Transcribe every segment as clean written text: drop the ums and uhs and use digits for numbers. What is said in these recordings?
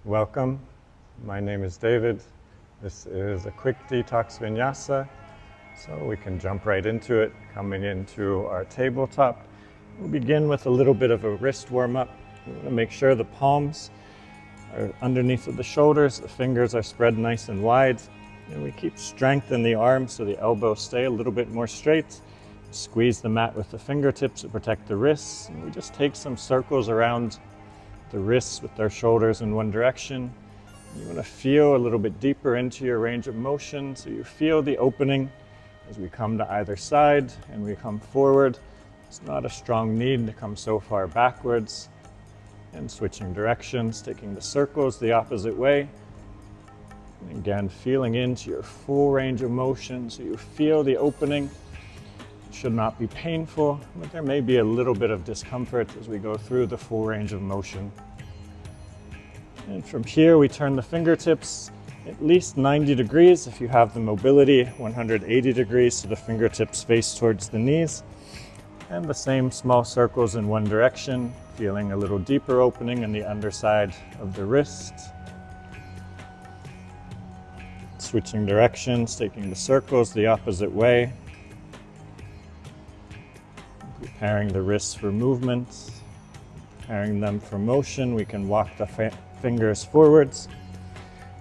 Welcome. My name is David. This is a quick detox vinyasa, so we can jump right into it, coming into our tabletop. We'll begin with a little bit of a wrist warm-up. We want to make sure the palms are underneath of the shoulders, the fingers are spread nice and wide, and we keep strength in the arms so the elbows stay a little bit more straight. Squeeze the mat with the fingertips to protect the wrists, and we just take some circles around the wrists with our shoulders in one direction. You want to feel a little bit deeper into your range of motion, so you feel the opening as we come to either side and we come forward. It's not a strong need to come so far backwards. And switching directions, taking the circles the opposite way. And again, feeling into your full range of motion, so you feel the opening. It should not be painful, but there may be a little bit of discomfort as we go through the full range of motion. And from here, we turn the fingertips at least 90 degrees. If you have the mobility, 180 degrees, so the fingertips face towards the knees. And the same small circles in one direction, feeling a little deeper opening in the underside of the wrist. Switching directions, taking the circles the opposite way. Preparing the wrists for movement, preparing them for motion. We can walk the fingers forwards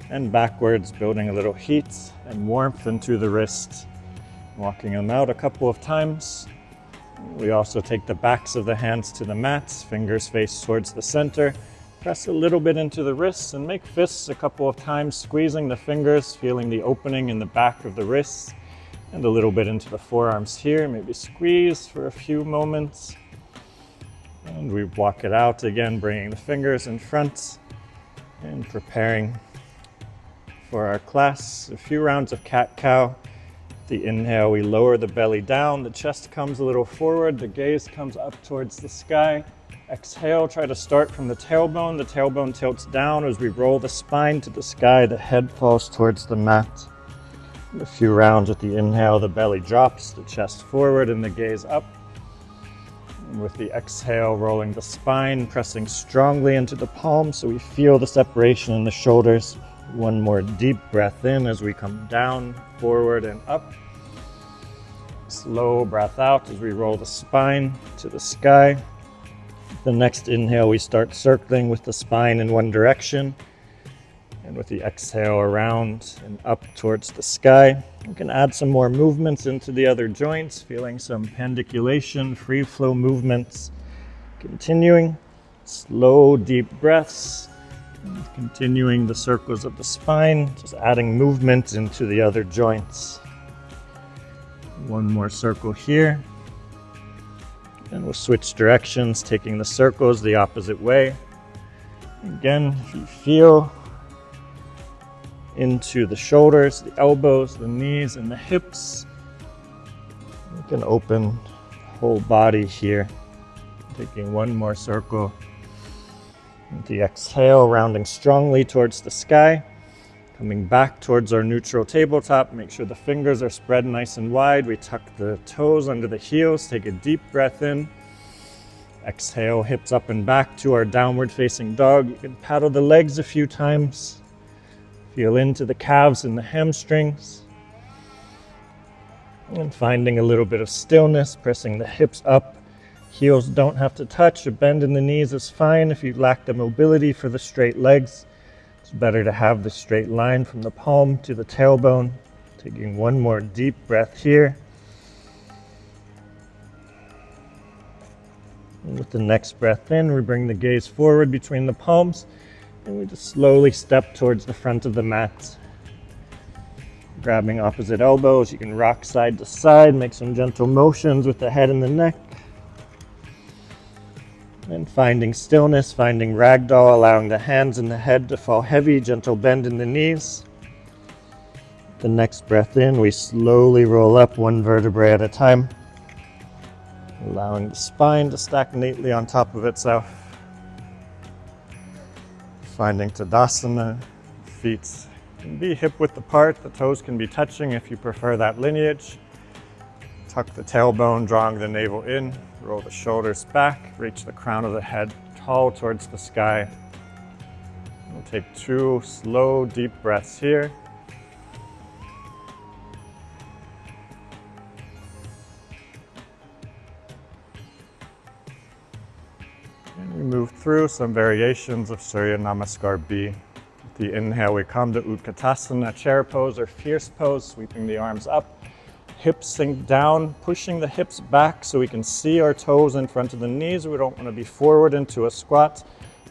and backwards, building a little heat and warmth into the wrist. Walking them out a couple of times. We also take the backs of the hands to the mat, fingers face towards the center. Press a little bit into the wrists and make fists a couple of times, squeezing the fingers, feeling the opening in the back of the wrists, and a little bit into the forearms here. Maybe squeeze for a few moments. And we walk it out again, bringing the fingers in front and preparing for our class. A few rounds of cat-cow. The inhale, we lower the belly down, the chest comes a little forward, the gaze comes up towards the sky. Exhale, try to start from the tailbone tilts down as we roll the spine to the sky, the head falls towards the mat. A few rounds with the inhale, the belly drops, the chest forward and the gaze up. And with the exhale, rolling the spine, pressing strongly into the palms so we feel the separation in the shoulders. One more deep breath in as we come down, forward and up. Slow breath out as we roll the spine to the sky. The next inhale, we start circling with the spine in one direction. And with the exhale, around and up towards the sky. We can add some more movements into the other joints, feeling some pandiculation, free flow movements. Continuing, slow, deep breaths. And continuing the circles of the spine, just adding movement into the other joints. One more circle here. And we'll switch directions, taking the circles the opposite way. Again, if you feel into the shoulders, the elbows, the knees, and the hips, you can open the whole body here. Taking one more circle. With the exhale, rounding strongly towards the sky. Coming back towards our neutral tabletop. Make sure the fingers are spread nice and wide. We tuck the toes under the heels. Take a deep breath in. Exhale, hips up and back to our downward facing dog. You can paddle the legs a few times. Feel into the calves and the hamstrings. And finding a little bit of stillness, pressing the hips up. Heels don't have to touch. A bend in the knees is fine if you lack the mobility for the straight legs. It's better to have the straight line from the palm to the tailbone. Taking one more deep breath here. And with the next breath in, we bring the gaze forward between the palms. And we just slowly step towards the front of the mat. Grabbing opposite elbows, you can rock side to side, make some gentle motions with the head and the neck. And finding stillness, finding ragdoll, allowing the hands and the head to fall heavy, gentle bend in the knees. The next breath in, we slowly roll up one vertebrae at a time, allowing the spine to stack neatly on top of itself. Finding Tadasana, feet can be hip width apart, the toes can be touching if you prefer that lineage. Tuck the tailbone, drawing the navel in, roll the shoulders back, reach the crown of the head tall towards the sky. We'll take 2 slow, deep breaths here. And we move through some variations of Surya Namaskar B. With the inhale, we come to Utkatasana, chair pose or fierce pose, sweeping the arms up. Hips sink down, pushing the hips back so we can see our toes in front of the knees. We don't want to be forward into a squat.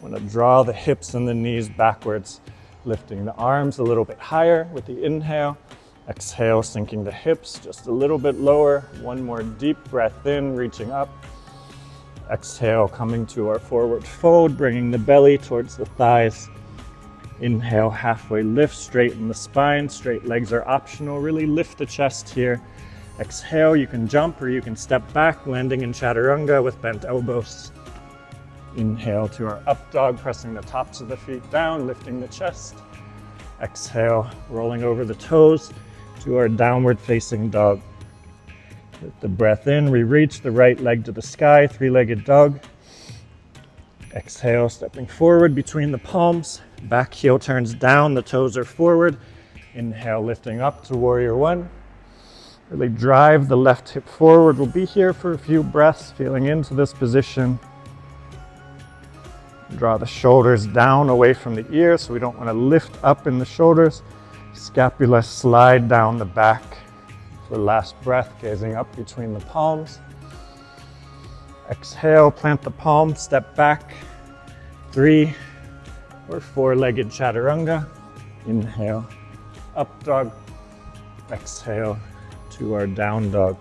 We want to draw the hips and the knees backwards, lifting the arms a little bit higher with the inhale. Exhale, sinking the hips just a little bit lower. One more deep breath in, reaching up. Exhale, coming to our forward fold, bringing the belly towards the thighs. Inhale, halfway lift, straighten the spine. Straight legs are optional. Really lift the chest here. Exhale, you can jump or you can step back, landing in chaturanga with bent elbows. Inhale to our up dog, pressing the tops of the feet down, lifting the chest. Exhale, rolling over the toes to our downward facing dog. With the breath in, we reach the right leg to the sky, three-legged dog. Exhale, stepping forward between the palms. Back heel turns down, the toes are forward. Inhale, lifting up to warrior one. Really drive the left hip forward. We'll be here for a few breaths, feeling into this position. Draw the shoulders down away from the ears, so we don't want to lift up in the shoulders. Scapula slide down the back. For last breath, gazing up between the palms. Exhale, plant the palms, step back. 3 or 4-legged chaturanga. Inhale, up dog. Exhale to our down dog.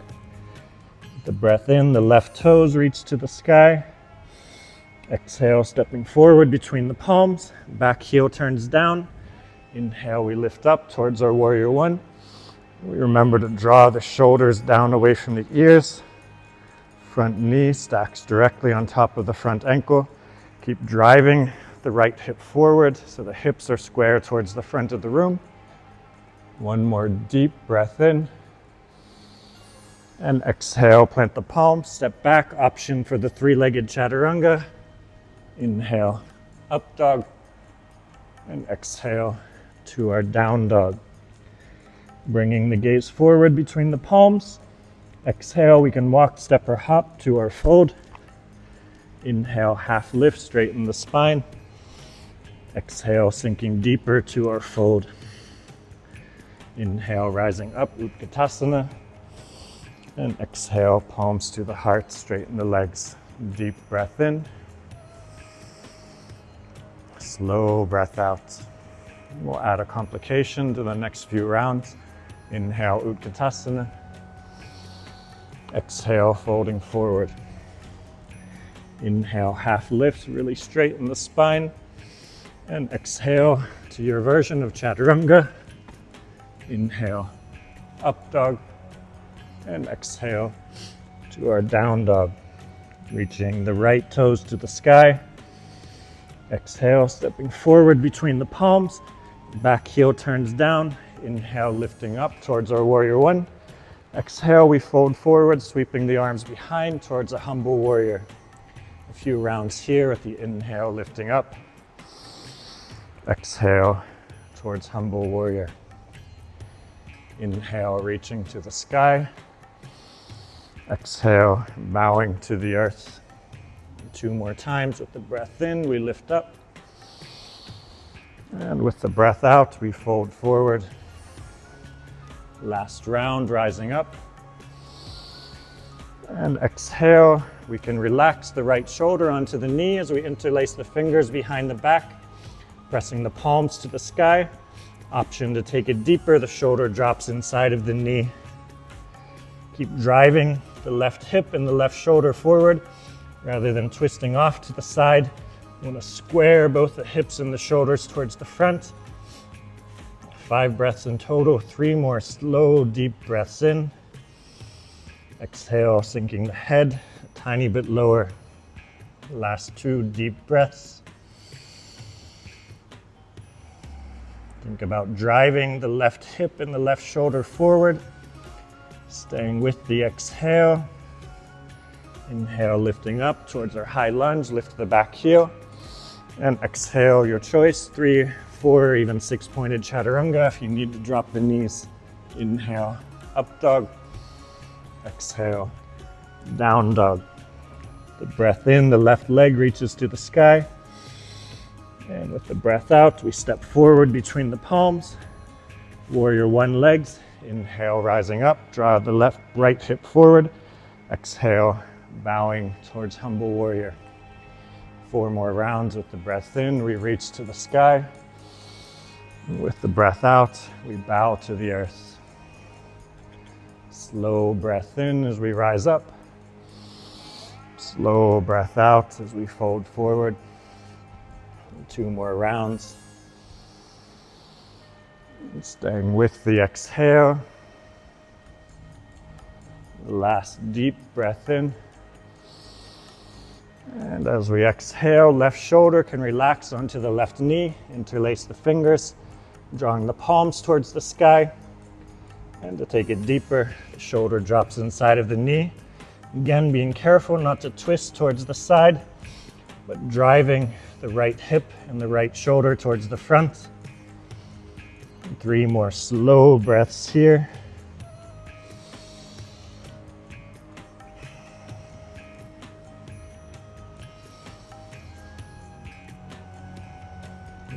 With the breath in, the left toes reach to the sky. Exhale, stepping forward between the palms. Back heel turns down. Inhale, we lift up towards our warrior one. We remember to draw the shoulders down away from the ears. Front knee stacks directly on top of the front ankle. Keep driving the right hip forward so the hips are square towards the front of the room. One more deep breath in. And exhale, plant the palms, step back, option for the 3-legged chaturanga. Inhale, up dog. And exhale to our down dog. Bringing the gaze forward between the palms. Exhale, we can walk, step, or hop to our fold. Inhale, half lift, straighten the spine. Exhale, sinking deeper to our fold. Inhale, rising up, Utkatasana. And exhale, palms to the heart, straighten the legs. Deep breath in. Slow breath out. We'll add a complication to the next few rounds. Inhale, Utkatasana. Exhale, folding forward. Inhale, half lift, really straighten the spine. And exhale to your version of chaturanga. Inhale, up dog. And exhale to our down dog. Reaching the right toes to the sky. Exhale, stepping forward between the palms. Back heel turns down. Inhale, lifting up towards our warrior one. Exhale, we fold forward, sweeping the arms behind towards a humble warrior. A few rounds here with the inhale, lifting up. Exhale, towards humble warrior. Inhale, reaching to the sky. Exhale, bowing to the earth. 2 more times with the breath in, we lift up. And with the breath out, we fold forward. Last round, rising up. And exhale, we can relax the right shoulder onto the knee as we interlace the fingers behind the back, pressing the palms to the sky. Option to take it deeper, the shoulder drops inside of the knee. Keep driving the left hip and the left shoulder forward rather than twisting off to the side. You want to square both the hips and the shoulders towards the front. 5 breaths in total, 3 more slow, deep breaths in. Exhale, sinking the head a tiny bit lower. Last 2 deep breaths. Think about driving the left hip and the left shoulder forward. Staying with the exhale. Inhale, lifting up towards our high lunge, lift the back heel. And exhale, your choice, 3, 4, even 6-pointed chaturanga. If you need to drop the knees, inhale, up dog. Exhale, down dog. The breath in, the left leg reaches to the sky. And with the breath out, we step forward between the palms. Warrior one legs. Inhale, rising up. Draw the right hip forward. Exhale, bowing towards humble warrior. 4 more rounds with the breath in. We reach to the sky. With the breath out, we bow to the earth. Slow breath in as we rise up. Slow breath out as we fold forward. 2 more rounds. And staying with the exhale. The last deep breath in. And as we exhale, left shoulder can relax onto the left knee. Interlace the fingers, drawing the palms towards the sky. And to take it deeper, the shoulder drops inside of the knee. Again, being careful not to twist towards the side, but driving the right hip and the right shoulder towards the front. 3 more slow breaths here.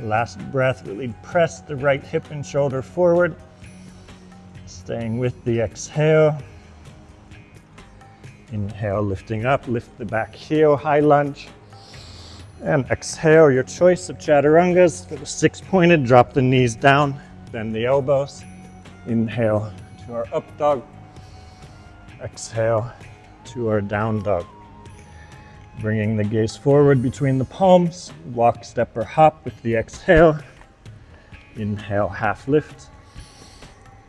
Last breath, really press the right hip and shoulder forward. Staying with the exhale. Inhale, lifting up, lift the back heel, high lunge. And exhale, your choice of chaturangas. For the 6-pointed, drop the knees down, bend the elbows. Inhale to our up dog. Exhale to our down dog. Bringing the gaze forward between the palms. Walk, step, or hop with the exhale. Inhale, half lift.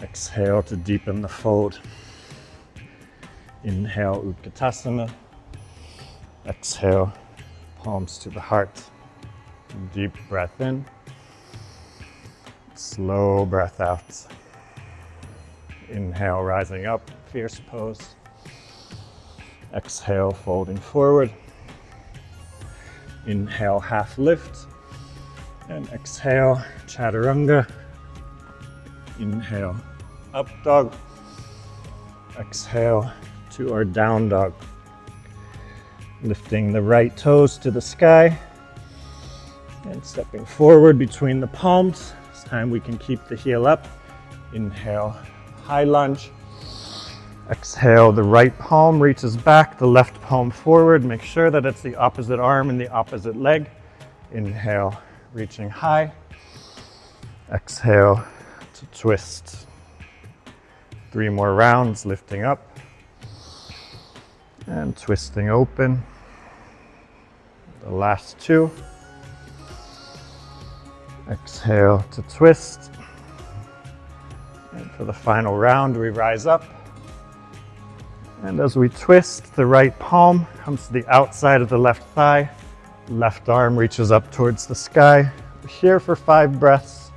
Exhale to deepen the fold. Inhale, Utkatasana. Exhale, palms to the heart. Deep breath in. Slow breath out. Inhale, rising up, fierce pose. Exhale, folding forward. Inhale, half lift. And exhale, chaturanga. Inhale, up dog. Exhale to our down dog. Lifting the right toes to the sky. And stepping forward between the palms. This time we can keep the heel up. Inhale, high lunge. Exhale, the right palm reaches back, the left palm forward. Make sure that it's the opposite arm and the opposite leg. Inhale, reaching high. Exhale to twist. 3 more rounds, lifting up. And twisting open. The last 2. Exhale to twist. And for the final round, we rise up. And as we twist, the right palm comes to the outside of the left thigh. Left arm reaches up towards the sky. We're here for 5 breaths.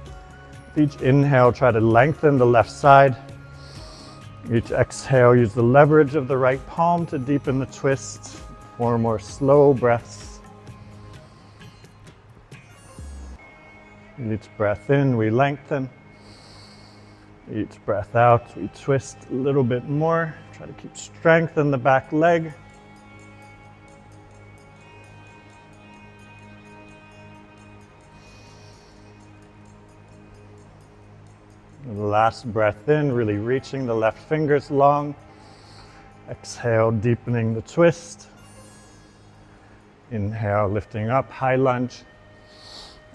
With each inhale, try to lengthen the left side. Each exhale, use the leverage of the right palm to deepen the twist. 4 more slow breaths. Each breath in, we lengthen. Each breath out, we twist a little bit more. Try to keep strength in the back leg. The last breath in, really reaching the left fingers long. Exhale, deepening the twist. Inhale, lifting up, high lunge.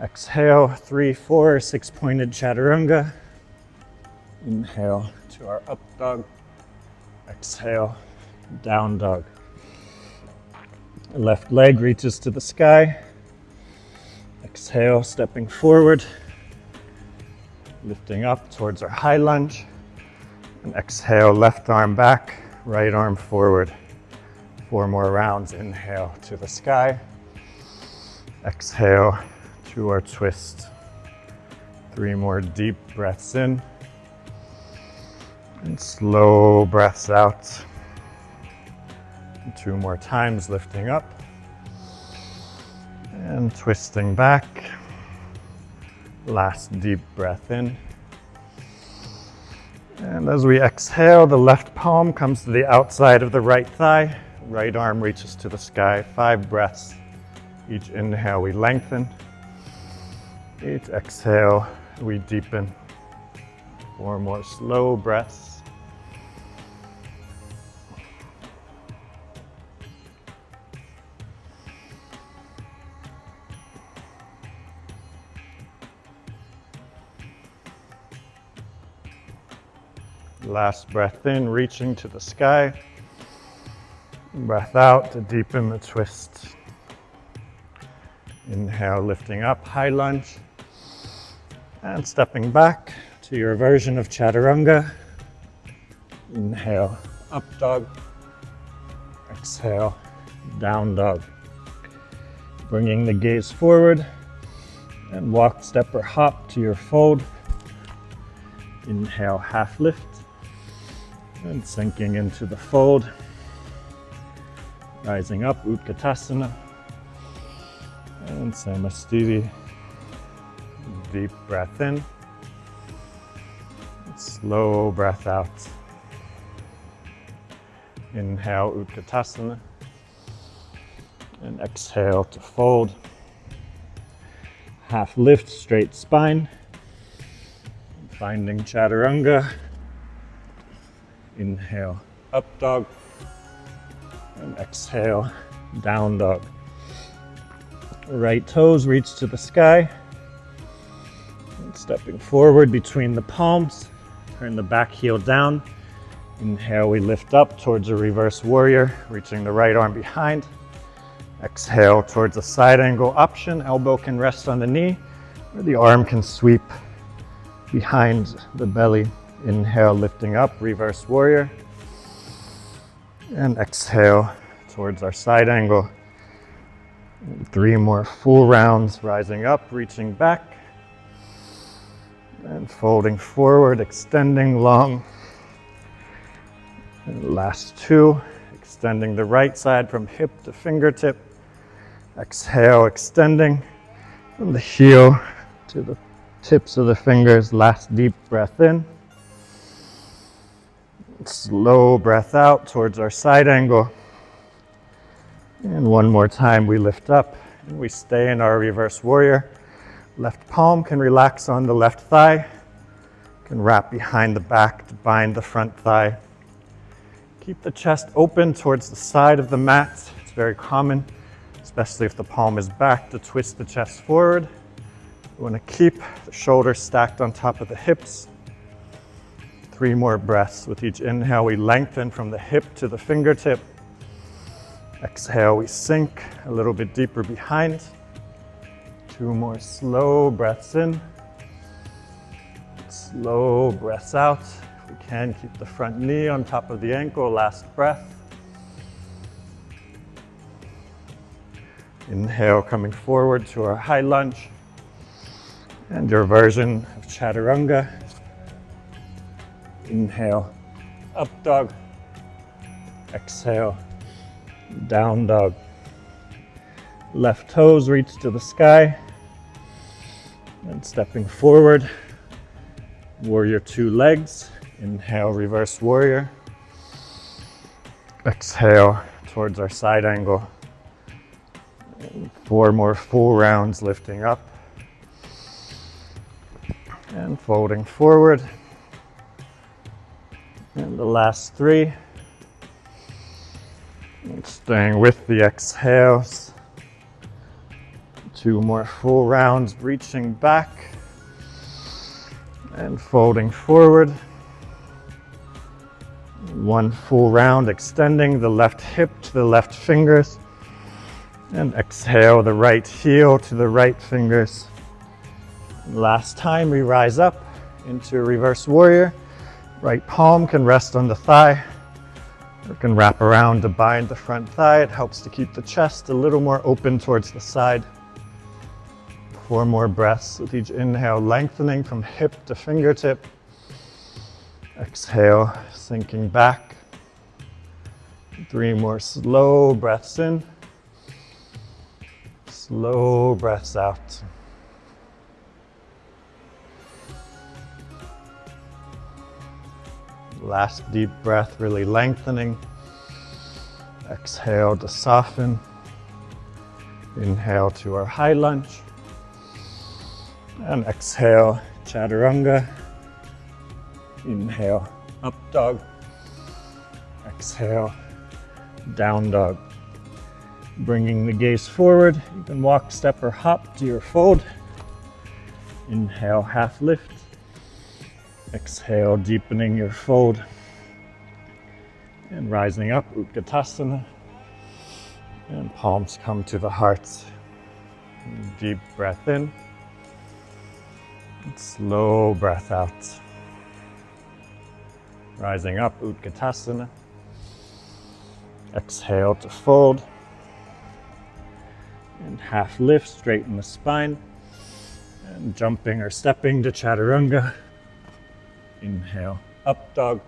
Exhale, 3, 4, 6-pointed chaturanga. Inhale to our up dog. Exhale, down dog. Left leg reaches to the sky. Exhale, stepping forward. Lifting up towards our high lunge. And exhale, left arm back, right arm forward. 4 more rounds. Inhale to the sky. Exhale to our twist. 3 more deep breaths in. And slow breaths out. And 2 more times, lifting up. And And twisting back. Last deep breath in. And as we exhale, the left palm comes to the outside of the right thigh. Right arm reaches to the sky. 5 breaths. Each inhale, we lengthen. Each exhale, we deepen. 4 more slow breaths. Last breath in, reaching to the sky. Breath out to deepen the twist. Inhale, lifting up, high lunge. And stepping back to your version of chaturanga. Inhale, up dog. Exhale, down dog. Bringing the gaze forward and walk, step, or hop to your fold. Inhale, half lift. And sinking into the fold. Rising up, Utkatasana. And Samastiti. Deep breath in. Slow breath out. Inhale, Utkatasana. And exhale to fold. Half lift, straight spine. Finding chaturanga. Inhale, up dog. And exhale, down dog. Right toes reach to the sky. And stepping forward between the palms. Turn the back heel down. Inhale, we lift up towards a reverse warrior, reaching the right arm behind. Exhale towards a side angle option. Elbow can rest on the knee, or the arm can sweep behind the belly. Inhale, lifting up, reverse warrior. And exhale towards our side angle. 3 more full rounds, rising up, reaching back. And folding forward, extending long. And last 2, extending the right side from hip to fingertip. Exhale, extending from the heel to the tips of the fingers. Last deep breath in. Slow breath out towards our side angle. And one more time, we lift up and we stay in our reverse warrior. Left palm can relax on the left thigh. Can wrap behind the back to bind the front thigh. Keep the chest open towards the side of the mat. It's very common, especially if the palm is back, to twist the chest forward. We want to keep the shoulders stacked on top of the hips. 3 more breaths. With each inhale, we lengthen from the hip to the fingertip. Exhale, we sink a little bit deeper behind. 2 more slow breaths in. Slow breaths out. If we can, keep the front knee on top of the ankle. Last breath. Inhale, coming forward to our high lunge. And your version of chaturanga. Inhale, up dog. Exhale, down dog. Left toes reach to the sky. And stepping forward, warrior 2 legs. Inhale, reverse warrior. Exhale towards our side angle. 4 more full rounds, lifting up. And folding forward. And the last 3. And staying with the exhales. 2 more full rounds, reaching back. And folding forward. 1 full round, extending the left hip to the left fingers. And exhale the right heel to the right fingers. Last time we rise up into a reverse warrior. Right palm can rest on the thigh, or can wrap around to bind the front thigh. It helps to keep the chest a little more open towards the side. 4 more breaths with each inhale, lengthening from hip to fingertip. Exhale, sinking back. 3 more slow breaths in. Slow breaths out. Last deep breath, really lengthening. Exhale to soften. Inhale to our high lunge. And exhale, chaturanga. Inhale, up dog. Exhale, down dog. Bringing the gaze forward, you can walk, step, or hop to your fold. Inhale, half lift. Exhale, deepening your fold. And rising up, Utkatasana. And palms come to the heart. Deep breath in. And slow breath out. Rising up, Utkatasana. Exhale to fold. And half lift, straighten the spine. And jumping or stepping to chaturanga. Inhale, up dog.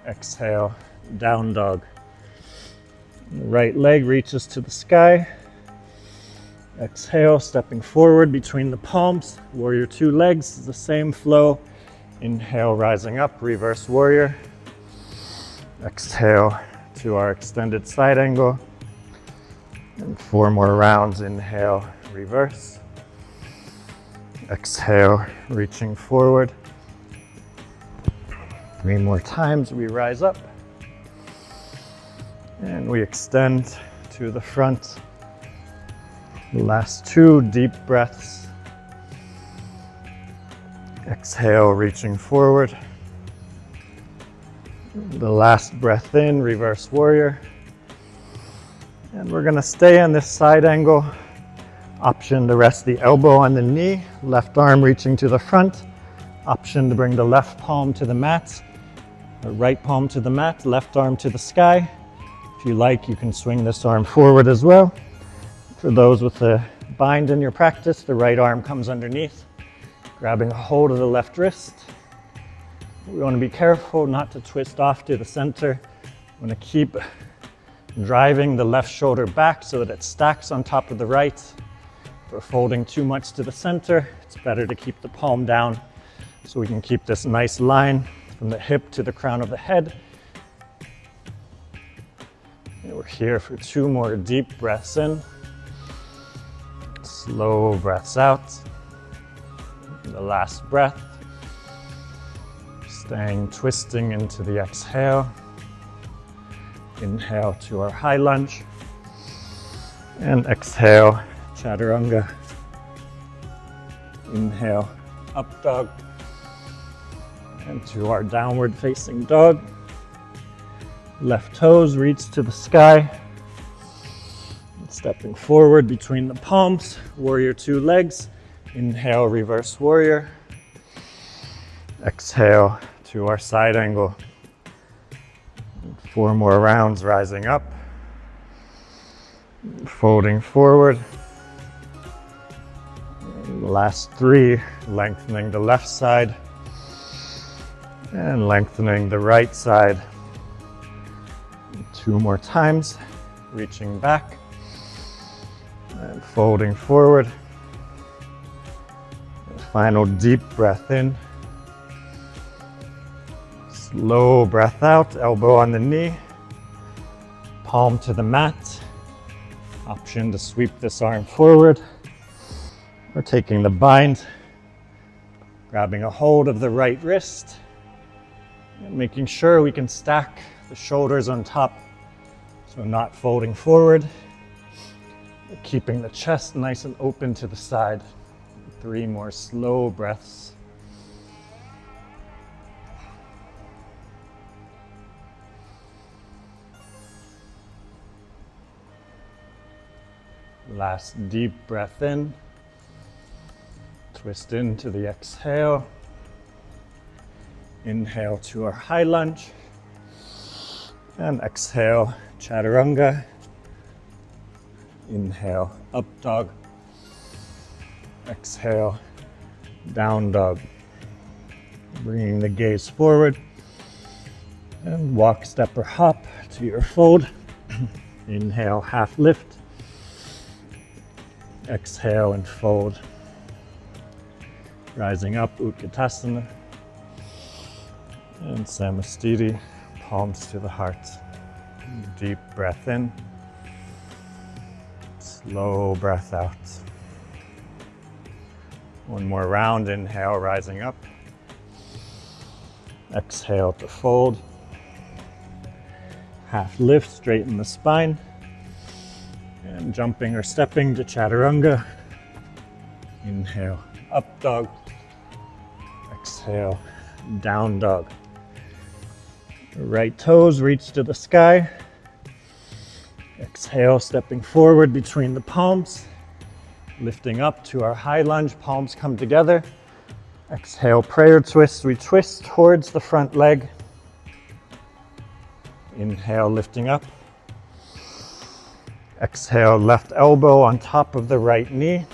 Exhale, down dog. The right leg reaches to the sky. Exhale, stepping forward between the palms. Warrior two legs, the same flow. Inhale, rising up, reverse warrior. Exhale to our extended side angle. And 4 more rounds. Inhale, reverse. Exhale, reaching forward. 3 more times, we rise up. And we extend to the front. The last 2 deep breaths. Exhale, reaching forward. The last breath in, reverse warrior. And we're gonna stay on this side angle. Option to rest the elbow on the knee, left arm reaching to the front. Option to bring the left palm to the mat, the right palm to the mat, left arm to the sky. If you like, you can swing this arm forward as well. For those with a bind in your practice, the right arm comes underneath, grabbing a hold of the left wrist. We want to be careful not to twist off to the center. We want to keep driving the left shoulder back so that it stacks on top of the right. If we're folding too much to the center, it's better to keep the palm down so we can keep this nice line from the hip to the crown of the head. And we're here for 2 more deep breaths in. Slow breaths out. The last breath. Staying twisting into the exhale. Inhale to our high lunge. And exhale, chaturanga. Inhale, up dog. And to our downward facing dog. Left toes reach to the sky. Stepping forward between the palms, warrior two legs. Inhale, reverse warrior. Exhale to our side angle. 4 more rounds, rising up. Folding forward. And the last 3, lengthening the left side. And lengthening the right side. 2 more times, reaching back. And folding forward. Final deep breath in. Slow breath out, elbow on the knee. Palm to the mat. Option to sweep this arm forward. We're taking the bind, grabbing a hold of the right wrist, and making sure we can stack the shoulders on top, so not folding forward. Keeping the chest nice and open to the side. 3 more slow breaths. Last deep breath in. Twist into the exhale. Inhale to our high lunge. And exhale, chaturanga. Inhale, up dog. Exhale, down dog. Bringing the gaze forward. And walk, step, or hop to your fold. Inhale, half lift. Exhale and fold. Rising up, Utkatasana. And Samastiti, palms to the heart. Deep breath in. Slow breath out. One more round, inhale, rising up. Exhale to fold. Half lift, straighten the spine. And jumping or stepping to Chaturanga. Inhale, up dog. Exhale, down dog. Right toes reach to the sky. Exhale, stepping forward between the palms. Lifting up to our high lunge, palms come together. Exhale, prayer twist. We twist towards the front leg. Inhale, lifting up. Exhale, left elbow on top of the right knee.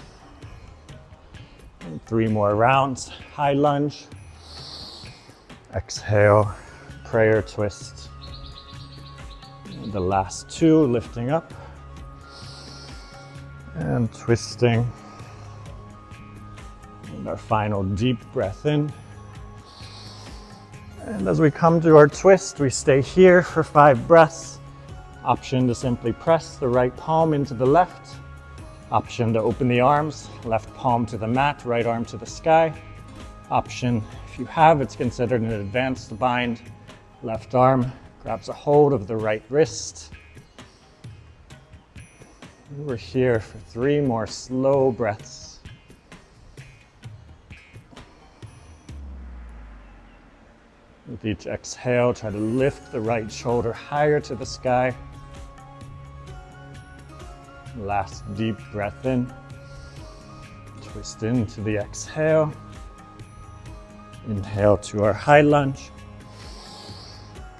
And 3 more rounds. High lunge. Exhale, prayer twist. And the last 2, lifting up. And twisting. And our final deep breath in. And as we come to our twist, we stay here for 5 breaths. Option to simply press the right palm into the left. Option to open the arms, left palm to the mat, right arm to the sky. Option, if you have, it's considered an advanced bind. Left arm grabs a hold of the right wrist. We're here for 3 more slow breaths. With each exhale, try to lift the right shoulder higher to the sky. Last deep breath in. Twist into the exhale. Inhale to our high lunge.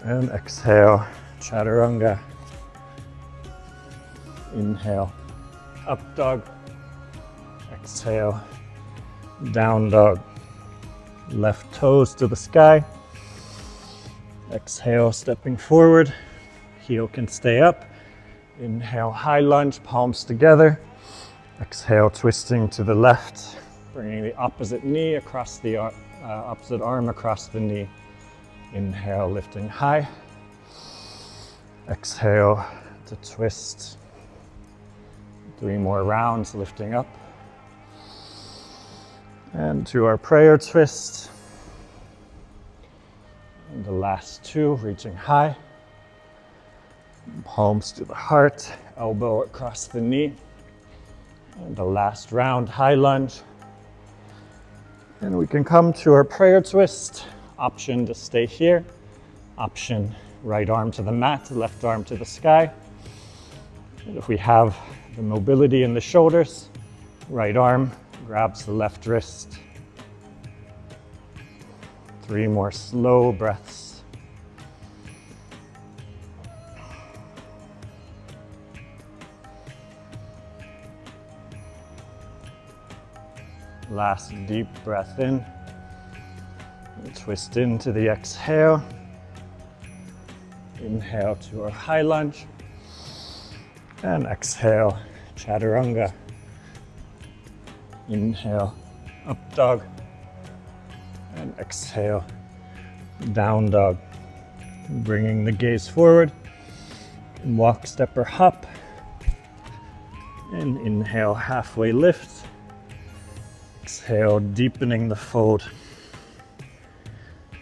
And exhale, Chaturanga. Inhale, up dog. Exhale, down dog. Left toes to the sky. Exhale, stepping forward. Heel can stay up. Inhale, high lunge, palms together. Exhale, twisting to the left, bringing the opposite knee across the opposite arm across the knee. Inhale, lifting high. Exhale to twist. 3 more rounds, lifting up. And to our prayer twist. And the last 2, reaching high. Palms to the heart, elbow across the knee. And the last round, high lunge. And we can come to our prayer twist. Option to stay here. Option, right arm to the mat, left arm to the sky. And if we have the mobility in the shoulders, right arm grabs the left wrist. 3 more slow breaths. Last deep breath in. And twist into the exhale. Inhale to our high lunge. And exhale, Chaturanga. Inhale, up dog. And exhale, down dog. Bringing the gaze forward. And walk, step, or hop. And inhale, halfway lift. Exhale, deepening the fold.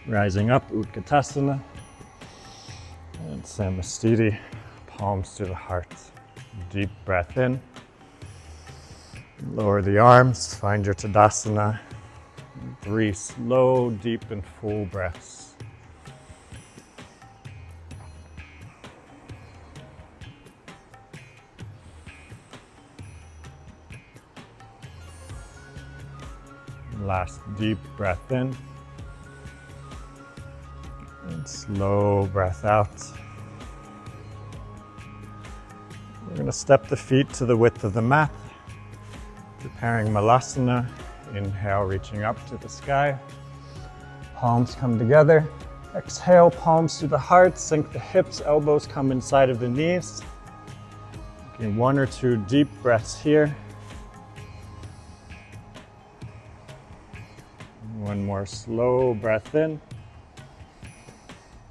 Rising up, Utkatasana. And Samastiti, palms to the heart. Deep breath in. Lower the arms, find your Tadasana. 3 slow, deep, and full breaths. Last deep breath in. And slow breath out. We're going to step the feet to the width of the mat. Preparing Malasana. Inhale, reaching up to the sky. Palms come together. Exhale, palms to the heart. Sink the hips, elbows come inside of the knees. Okay, 1 or 2 deep breaths here. One more slow breath in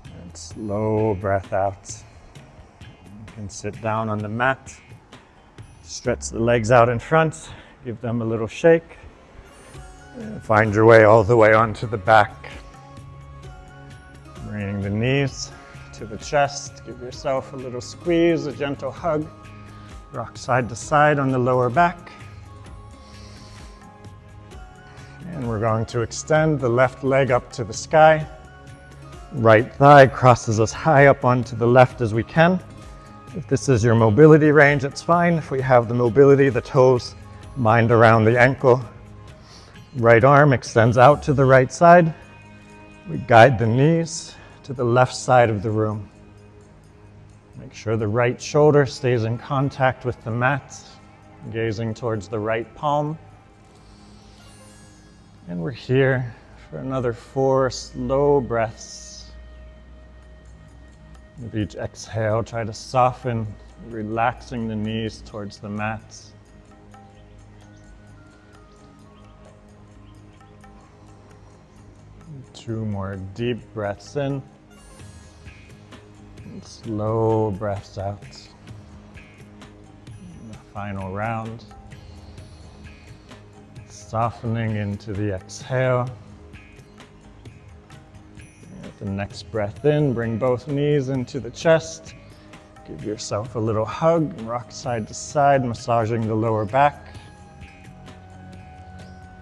and slow breath out. You can sit down on the mat, stretch the legs out in front, give them a little shake, and find your way all the way onto the back. Bringing the knees to the chest, give yourself a little squeeze, a gentle hug. Rock side to side on the lower back. And we're going to extend the left leg up to the sky. Right thigh crosses as high up onto the left as we can. If this is your mobility range, it's fine. If we have the mobility, the toes mind around the ankle. Right arm extends out to the right side. We guide the knees to the left side of the room. Make sure the right shoulder stays in contact with the mat, gazing towards the right palm. And we're here for another 4 slow breaths. With each exhale, try to soften, relaxing the knees towards the mat. 2 more deep breaths in and slow breaths out. And the final round. Softening into the exhale. With the next breath in, bring both knees into the chest. Give yourself a little hug and rock side to side, massaging the lower back.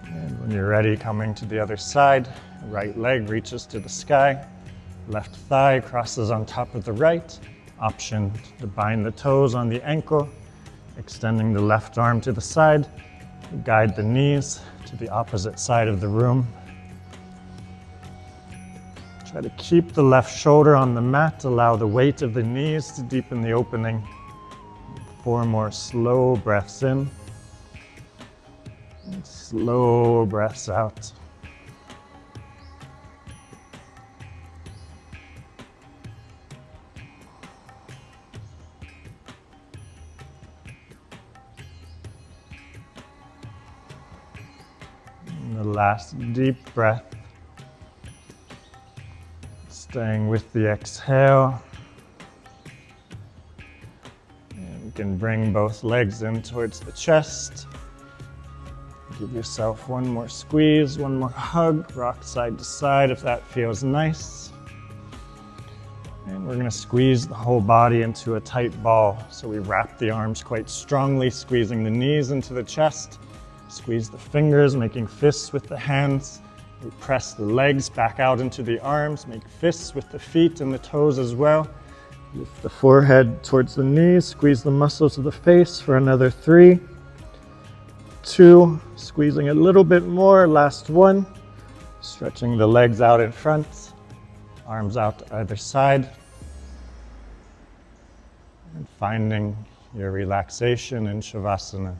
And when you're ready, coming to the other side, right leg reaches to the sky, left thigh crosses on top of the right. Option to bind the toes on the ankle, extending the left arm to the side. Guide the knees to the opposite side of the room. Try to keep the left shoulder on the mat. Allow the weight of the knees to deepen the opening. 4 more slow breaths in. And slow breaths out. The last deep breath, staying with the exhale. And you can bring both legs in towards the chest. Give yourself 1 more squeeze, 1 more hug, rock side to side if that feels nice. And we're going to squeeze the whole body into a tight ball. So we wrap the arms quite strongly, squeezing the knees into the chest. Squeeze the fingers, making fists with the hands. We press the legs back out into the arms, make fists with the feet and the toes as well. Lift the forehead towards the knees, squeeze the muscles of the face for another 3, 2, squeezing a little bit more, last 1. Stretching the legs out in front, arms out to either side. And finding your relaxation in Shavasana.